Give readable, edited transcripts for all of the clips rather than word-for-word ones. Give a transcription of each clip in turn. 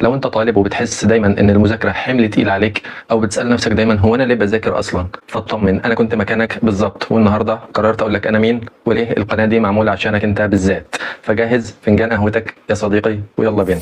لو انت طالب وبتحس دايما ان المذاكره حمل تقيل عليك، او بتسال نفسك دايما هو انا ليه بذاكر اصلا، فاطمن، انا كنت مكانك بالظبط، والنهارده قررت اقول لك انا مين وليه القناه دي معموله عشانك انت بالذات. فجهز فنجان قهوتك يا صديقي ويلا بينا.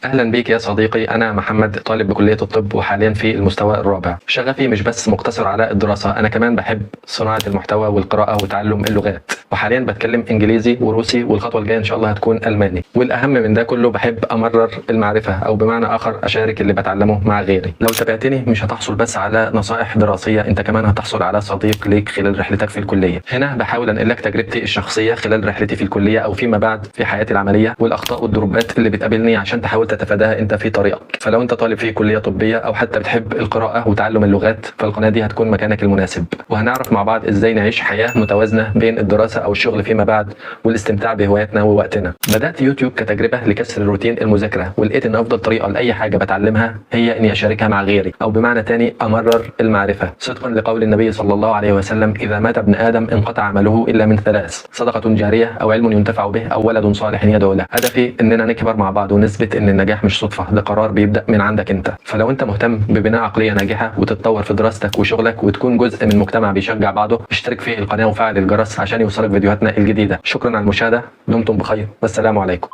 اهلا بيك يا صديقي، انا محمد، طالب بكليه الطب وحاليا في المستوى الرابع. شغفي مش بس مقتصر على الدراسه، انا كمان بحب صناعه المحتوى والقراءه وتعلم اللغات، وحاليا بتكلم انجليزي وروسي، والخطوه الجايه ان شاء الله هتكون الماني. والاهم من ده كله بحب امرر المعرفه، او بمعنى اخر اشارك اللي بتعلمه مع غيري. لو تابعتني مش هتحصل بس على نصائح دراسيه، انت كمان هتحصل على صديق ليك خلال رحلتك في الكليه. هنا بحاول انقل لك تجربتي الشخصيه خلال رحلتي في الكليه او فيما بعد في حياتي العمليه، والاخطاء والدروبات اللي بتقابلني عشان تحاول تتفاداها انت في طريقك. فلو انت طالب في كليه طبيه او حتى بتحب القراءه وتعلم اللغات، فالقناه دي هتكون مكانك المناسب، وهنعرف مع بعض ازاي نعيش حياه متوازنه بين الدراسه او الشغل فيما بعد والاستمتاع بهواياتنا ووقتنا. بدات يوتيوب كتجربه لكسر الروتين المذاكره، ولقيت ان افضل طريقه لاي حاجه بتعلمها هي اني اشاركها مع غيري، او بمعنى تاني امرر المعرفه، صدقا لقول النبي صلى الله عليه وسلم: اذا مات ابن ادم انقطع عمله الا من ثلاث: صدقه جاريه، او علم ينتفع به، او ولد صالح يدعو له. هدفي اننا نكبر مع بعض ونثبت ان النجاح مش صدفه، ده قرار بيبدا من عندك انت. فلو انت مهتم ببناء عقليه ناجحه وتتطور في دراستك وشغلك وتكون جزء من مجتمع بيشجع بعضه، اشترك في القناه وفعل الجرس عشان يوصلك فيديوهاتنا الجديده. شكرا على المشاهده، دمتم بخير والسلام عليكم.